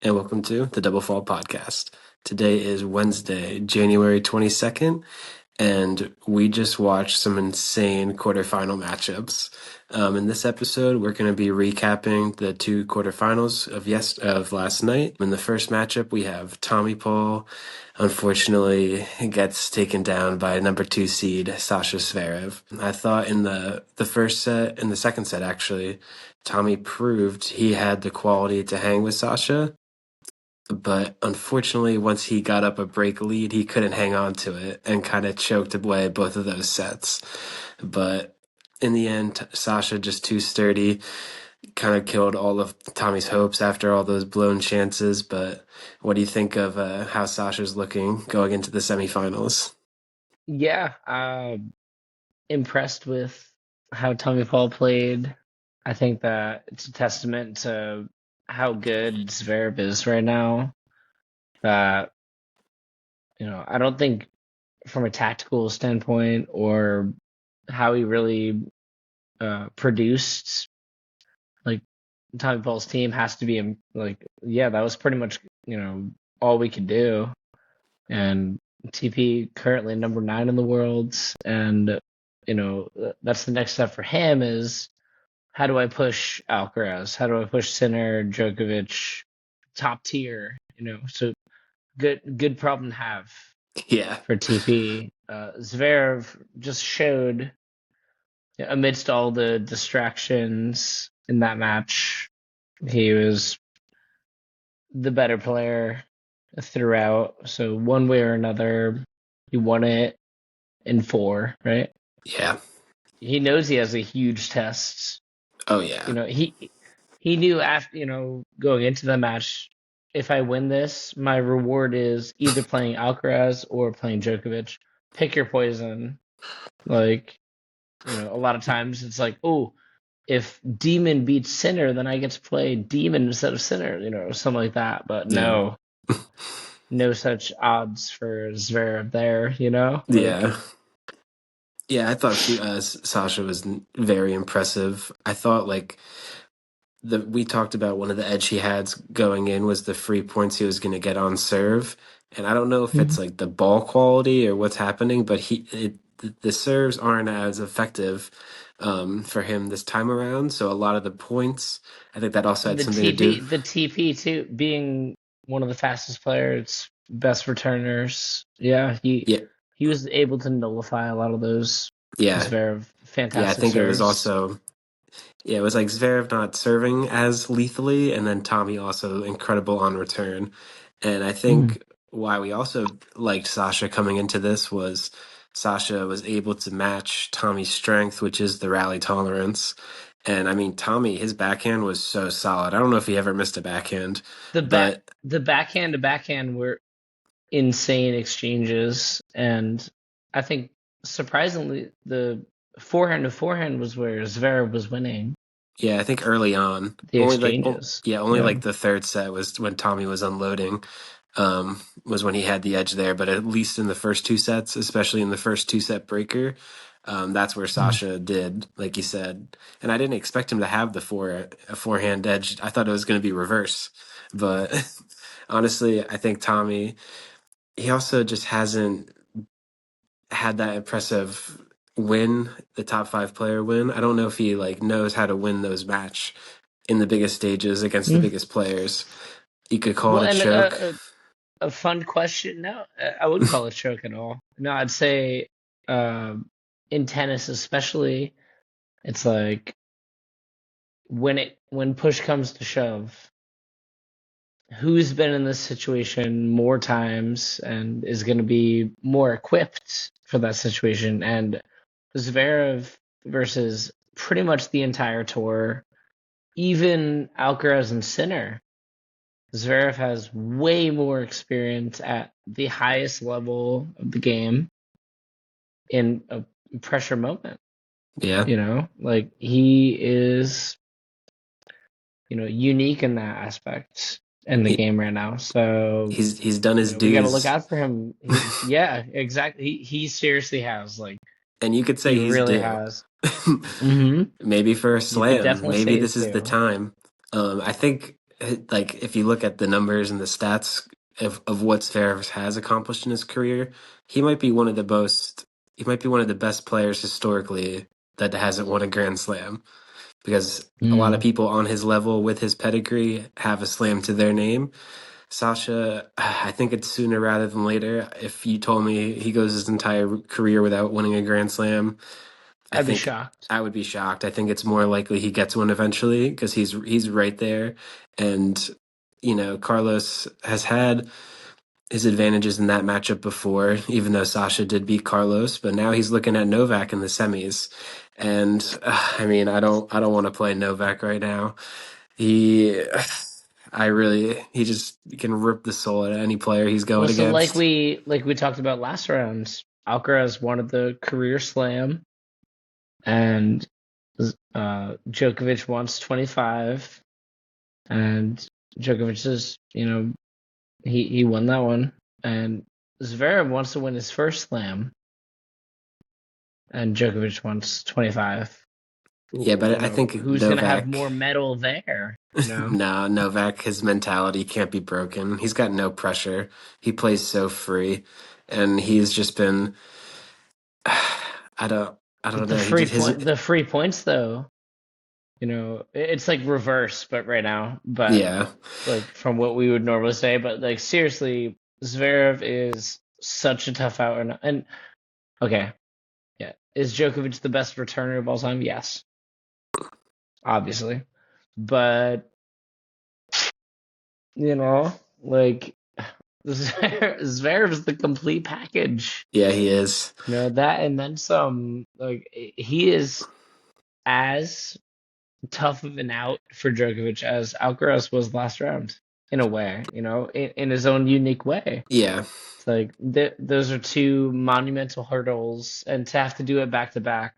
and welcome to the Double Fall Podcast. Today is Wednesday, January 22nd, and we just watched some insane quarterfinal matchups. In this episode, we're going to be recapping the two quarterfinals of last night. In the first matchup, we have Tommy Paul. Unfortunately, gets taken down by number 2 seed Sascha Zverev. I thought in the first set, in the second set actually, Tommy proved he had the quality to hang with Sascha. But unfortunately, once he got up a break lead, he couldn't hang on to it and kind of choked away both of those sets. But in the end, Sascha just too sturdy, kind of killed all of Tommy's hopes after all those blown chances. But what do you think of how Sascha's looking going into the semifinals? Yeah, impressed with how Tommy Paul played. I think that it's a testament to how good Zverev is right now. That I don't think from a tactical standpoint or how he really produced, like Tommy Paul's team has to be that was pretty much all we could do. And TP currently number 9 in the world, and that's the next step for him is how do I push Alcaraz? How do I push Sinner, Djokovic, top tier? So good problem to have Yeah. for TP. Zverev just showed amidst all the distractions in that match, he was the better player throughout. So one way or another, he won it in 4, right? Yeah. He knows he has a huge test. Oh, yeah. He knew after going into the match, if I win this, my reward is either playing Alcaraz or playing Djokovic. Pick your poison. A lot of times it's like, oh, if Demon beats Sinner, then I get to play Demon instead of Sinner, something like that. But no, no such odds for Zverev there, Yeah. Yeah, I thought Sascha was very impressive. I thought we talked about one of the edge he had going in was the free points he was going to get on serve, and I don't know if it's like the ball quality or what's happening, but the serves aren't as effective for him this time around. So a lot of the points, I think that also had something to do. The TP too, being one of the fastest players, best returners. Yeah, he was able to nullify a lot of those. Yeah, Zverev, fantastic. yeah, I think serves. it was also. Yeah, it was like Zverev not serving as lethally, and then Tommy also incredible on return. And I think why we also liked Sascha coming into this was Sascha was able to match Tommy's strength, which is the rally tolerance. And I mean, Tommy, his backhand was so solid. I don't know if he ever missed a backhand. The backhand to backhand were insane exchanges, and I think surprisingly the forehand to forehand was where Zverev was winning. Yeah, I think early on. The exchanges. Only like the third set was when Tommy was unloading, was when he had the edge there. But at least in the first 2 sets, especially in the first 2-set breaker, that's where Sascha did, like you said. And I didn't expect him to have a forehand edge. I thought it was going to be reverse. But honestly, I think Tommy, he also just hasn't had that impressive win, the top 5 player win. I don't know if he knows how to win those match in the biggest stages against the biggest players. You could call it a choke. A fun question. No, I wouldn't call it a choke at all. No, I'd say in tennis especially, it's like when push comes to shove, who's been in this situation more times and is going to be more equipped for that situation? And Zverev versus pretty much the entire tour, even Alcaraz and Sinner, Zverev has way more experience at the highest level of the game in a pressure moment. Yeah. He is, unique in that aspect in the game right now. So he's done his dues. We gotta look out for him. Yeah, exactly. He seriously has and you could say he really has. Maybe for a slam. Maybe this is the time. I think like if you look at the numbers and the stats of what Zverev has accomplished in his career, he might be one of the most he might be one of the best players historically that hasn't won a Grand Slam, because a lot of Mm, people on his level with his pedigree have a slam to their name. Sasha, I think it's sooner rather than later. If you told me he goes his entire career without winning a Grand Slam, I I'd be think shocked. I would be shocked. I think it's more likely he gets one eventually because he's right there. And Carlos has had his advantages in that matchup before, even though Sasha did beat Carlos. But now he's looking at Novak in the semis, and I mean, I don't want to play Novak right now. He, he just can rip the soul out of any player he's Well, going so against. like we talked about last round, Alcaraz wanted the career slam, and Djokovic wants 25, and Djokovic is, he won that one, and Zverev wants to win his first slam, and Djokovic wants 25. Yeah, but I think Who's gonna have Novak. more metal there? Nah, Novak, his mentality can't be broken. He's got no pressure. He plays so free, and he's just been. I don't. I don't know. He just his. The free points though, it's like reverse, but right now, but Yeah, like from what we would normally say, but like seriously, Zverev is such a tough out, and okay, yeah, is Djokovic the best returner of all time? Yes, obviously, but like Zverev's the complete package. yeah, he is. That and then some. Like he is as tough of an out for Djokovic as Alcaraz was last round, in a way, in his own unique way. Yeah, It's like those are two monumental hurdles, and to have to do it back to back,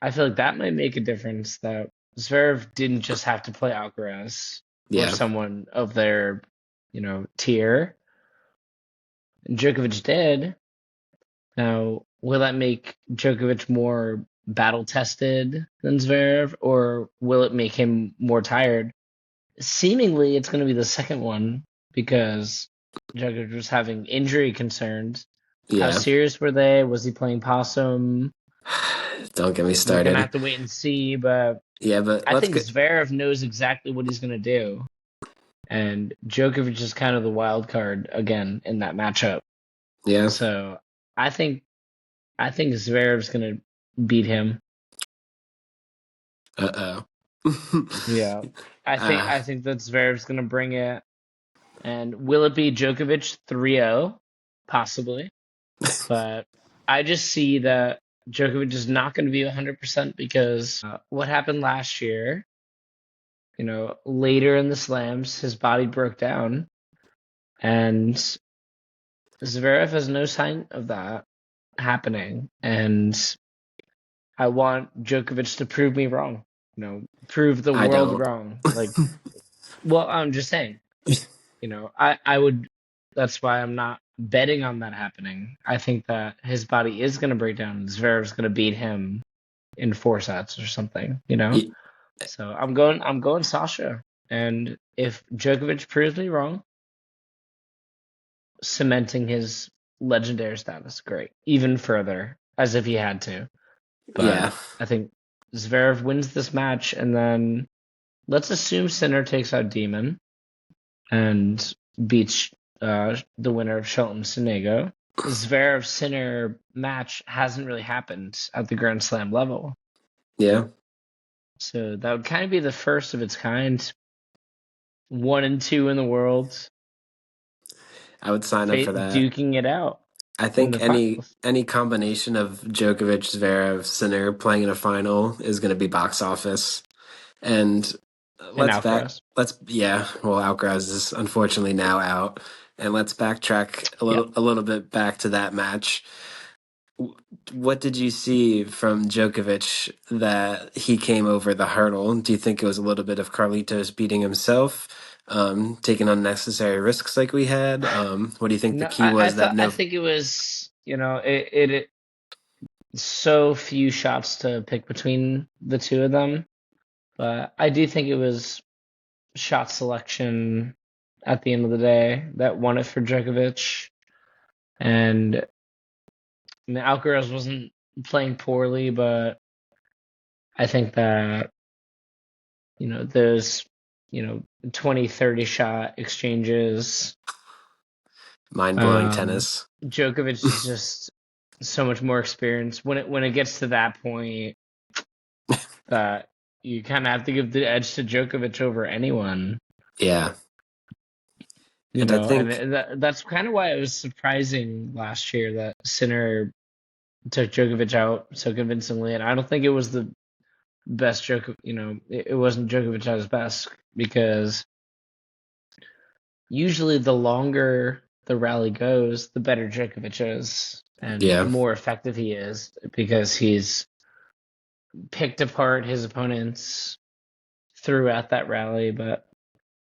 I feel like that might make a difference. That Zverev didn't just have to play Alcaraz or yeah, someone of their, tier. Djokovic did. Now, will that make Djokovic more battle tested than Zverev, or will it make him more tired? Seemingly, it's going to be the second one because Djokovic was having injury concerns. How yeah. serious were they? Was he playing possum? Don't get me We're gonna started. have to wait and see, but Yeah, but I let's think get. Zverev knows exactly what he's gonna do, and Djokovic is kind of the wild card again in that matchup. Yeah. So I think Zverev's gonna beat him. Uh-oh. Yeah, uh, I think that Zverev's gonna bring it. And will it be Djokovic 3-0? Possibly, but I just see that Djokovic is not going to be 100% because what happened last year, later in the slams, his body broke down, and Zverev has no sign of that happening. And I want Djokovic to prove me wrong, prove the I world don't. wrong. Like, well, I'm just saying, I would. That's why I'm not betting on that happening. I think that his body is going to break down. And Zverev's going to beat him in 4 sets or something. Y- So I'm going Sasha. And if Djokovic proves me wrong, cementing his legendary status, great, even further, as if he had to. But yeah. I think Zverev wins this match, and then let's assume Sinner takes out Demon and beats the winner of Shelton Sonego. Zverev Sinner match hasn't really happened at the Grand Slam level. Yeah. So that would kind of be the first of its kind. 1 and 2 in the world, I would sign up for that. duking it out I in think the any finals. any combination of Djokovic, Zverev, Sinner playing in a final is going to be box office. And And Alcaraz. let's yeah, well Alcaraz is unfortunately now out. And let's backtrack Yeah. a little bit back to that match. What did you see from Djokovic that he came over the hurdle? Do you think it was a little bit of Carlitos beating himself, taking unnecessary risks like we had? What do you think the No, key was that I no? think it was, it so few shots to pick between the two of them. But I do think it was shot selection at the end of the day that won it for Djokovic. And I mean, Alcaraz wasn't playing poorly, but I think that, those, 20, 30 shot exchanges, Mind-blowing um, tennis. Djokovic is just so much more experienced. When it gets to that point, that you kind of have to give the edge to Djokovic over anyone. Yeah. You And I know, think, and that's kind of why it was surprising last year that Sinner took Djokovic out so convincingly. And I don't think it was the best it wasn't Djokovic at his best, because usually the longer the rally goes, the better Djokovic is and yeah, more effective he is, because he's picked apart his opponents throughout that rally. But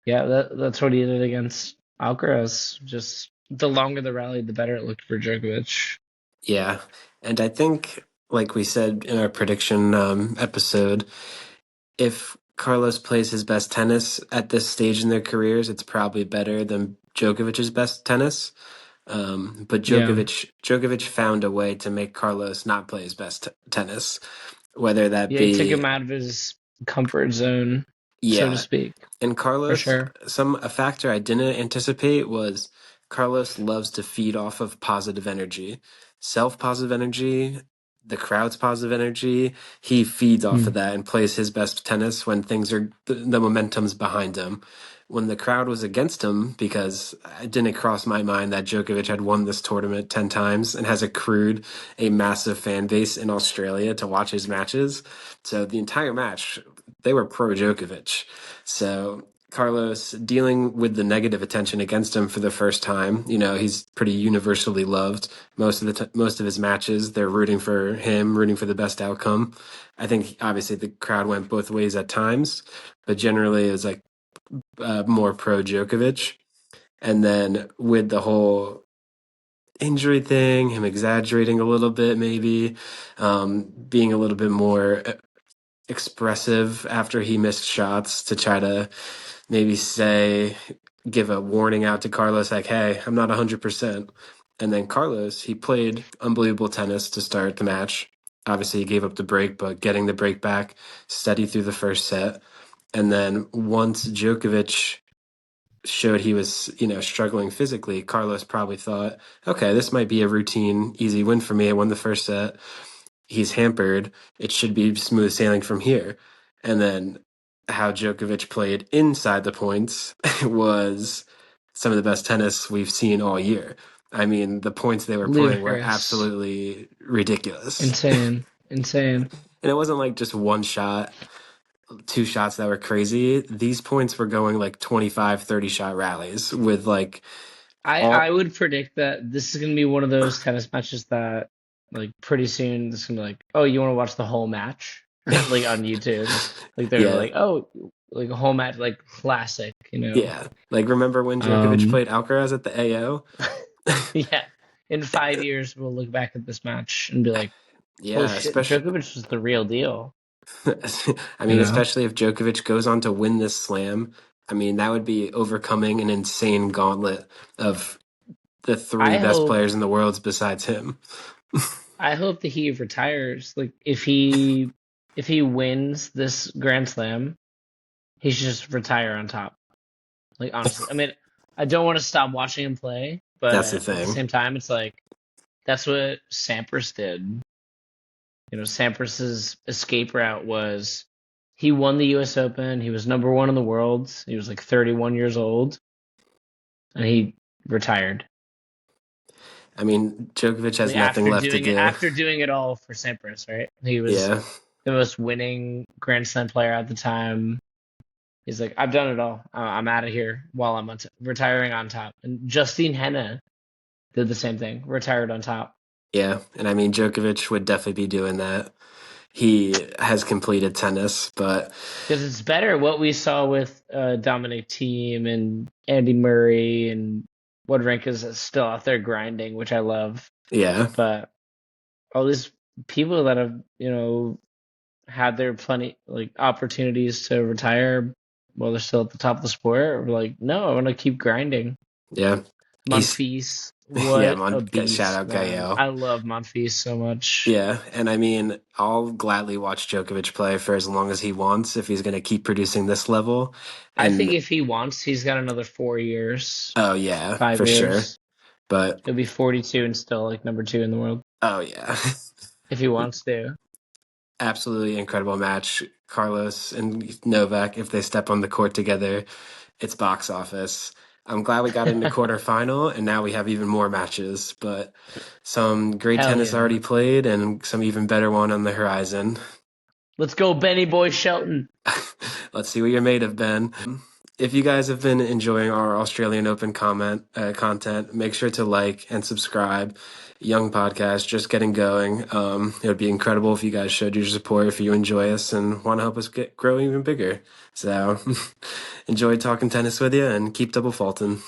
yeah, that's what he did against Alcaraz. Just the longer the rally, the better it looked for Djokovic. yeah. And I think, like we said in our prediction episode, if Carlos plays his best tennis at this stage in their careers, it's probably better than Djokovic's best tennis. But Yeah. Djokovic found a way to make Carlos not play his best tennis, whether that Yeah, he took be him out of his comfort zone, so to yeah. speak, And for Carlos, sure. a factor I didn't anticipate was Carlos loves to feed off of positive energy, self-positive energy, the crowd's positive energy. He feeds off Hmm. of that and plays his best tennis when things are the momentum's behind him. When the crowd was against him, because it didn't cross my mind that Djokovic had won this tournament 10 times and has accrued a massive fan base in Australia to watch his matches. So the entire match, they were pro Djokovic. So Carlos dealing with the negative attention against him for the first time. He's pretty universally loved. Most of his matches, they're rooting for him, rooting for the best outcome. I think obviously the crowd went both ways at times, but generally it was like more pro Djokovic. And then with the whole injury thing, him exaggerating a little bit, maybe being a little bit more expressive after he missed shots to try to maybe give a warning out to Carlos, like, hey, I'm not 100%. And then Carlos, he played unbelievable tennis to start the match. Obviously, he gave up the break, but getting the break back, steady through the first set. And then once Djokovic showed he was, struggling physically, Carlos probably thought, okay, this might be a routine, easy win for me. I won the first set. He's hampered. It should be smooth sailing from here. And then how Djokovic played inside the points was some of the best tennis we've seen all year. I mean, the points they were putting were Ludicrous. absolutely ridiculous. Insane. Insane. And it wasn't like just one shot, two shots that were crazy. These points were going like 25, 30 shot rallies with like I all, would predict that this is gonna be one of those tennis matches that, like, pretty soon it's gonna be like, oh, you want to watch the whole match, like, on YouTube. Like, they're yeah, like, oh, like a whole match, like classic, yeah. Like, remember when Djokovic Um, played Alcaraz at the AO? yeah. In 5 years, we'll look back at this match and be like, holy Yeah, shit, especially Djokovic was the real deal. I You mean, know, especially if Djokovic goes on to win this slam. I mean, that would be overcoming an insane gauntlet of the three I best hope players in the world besides him. I hope that he retires. Like, if he wins this Grand Slam, he should just retire on top. Like, honestly, I mean, I don't want to stop watching him play, That's the but at the thing. same time, it's like that's what Sampras did. Sampras's escape route was he won the U.S. Open. He was number one in the world. He was like 31 years old, and he retired. I mean, Djokovic has Like, nothing left to do. after doing it all for Sampras, right? He was Yeah, the most winning Grand Slam player at the time. He's like, I've done it all. I'm out of here while I'm retiring on top. And Justine Henna did the same thing, retired on top. yeah. And I mean, Djokovic would definitely be doing that. He has completed tennis, but Because it's better what we saw with Dominic Thiem and Andy Murray and Wawrinka is still out there grinding, which I love. yeah, But all these people that have, had their plenty like opportunities to retire, while they're still at the top of the sport. We're like, no, I want to keep grinding. Yeah. He's Monfils, yeah, what a shout beast, out man. Gael. I love Monfils so much. Yeah, and I mean, I'll gladly watch Djokovic play for as long as he wants if he's going to keep producing this level. I think And if he wants, he's got another 4 years, oh yeah, five for sure. years. But He'll be 42 and still like number two in the world oh yeah. if he wants to. Absolutely incredible match. Carlos and Novak, if they step on the court together, it's box office. I'm glad we got into quarterfinal, and now we have even more matches. But some great Hell tennis yeah. already played, and some even better one on the horizon. Let's go, Benny Boy Shelton. Let's see what you're made of, Ben. If you guys have been enjoying our Australian Open content, make sure to like and subscribe. Young podcast, just getting going. It would be incredible if you guys showed your support if you enjoy us and want to help us grow even bigger. So, enjoy talking tennis with you and keep double faulting.